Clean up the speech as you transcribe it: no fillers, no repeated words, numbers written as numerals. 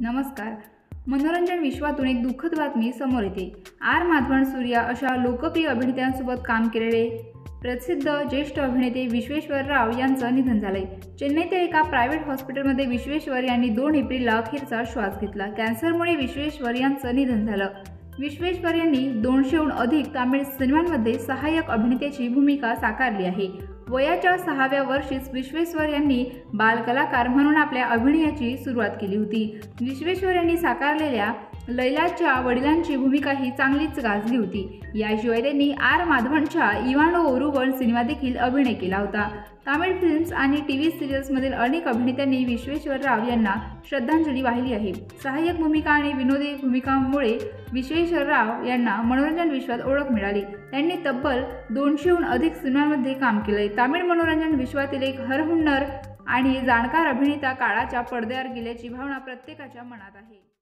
नमस्कार. मनोरंजन विश्वातून एक दुःखद बातमी समोर येते. आर. माधवन, सूर्या अशा लोकप्रिय अभिनेत्यांसोबत काम केलेले प्रसिद्ध ज्येष्ठ अभिनेते विश्वेश्वर राव यांचं निधन झालंय. चेन्नईतील एका प्रायव्हेट हॉस्पिटलमध्ये विश्वेश्वर यांनी 2 एप्रिलला अखेरचा श्वास घेतला. कॅन्सरमुळे विश्वेश्वर यांचं निधन झालं. विश्वेश्वर यांनी 200हून अधिक तामिळ सिनेमांमध्ये सहाय्यक अभिनेत्याची भूमिका साकारली आहे. वयाच्या 6व्या वर्षीच विश्वेश्वर यांनी बालकलाकार म्हणून आपल्या अभिनयाची सुरुवात केली होती. विश्वेश्वर यांनी साकारलेल्या लैलाच्या वडिलांची भूमिकाही चांगलीच गाजली होती. याशिवाय त्यांनी आर. माधवनच्या इवानो ओरुवन सिनेमात देखील अभिनय केला होता. तामिळ फिल्म्स आणि टीव्ही सिरियल्समधील अनेक अभिनेत्यांनी विश्वेश्वर राव यांना श्रद्धांजली वाहिली आहे. सहाय्यक भूमिका आणि विनोदी भूमिकांमुळे विश्वेश्वर राव यांना मनोरंजन विश्वात ओळख मिळाली. त्यांनी तब्बल 200हून अधिक सिनेमांमध्ये काम केलंय. तामिळ मनोरंजन विश्वातील एक हरहुन्नर आणि जाणकार अभिनेता काळाच्या पडद्यावर गेल्याची भावना प्रत्येकाच्या मनात आहे.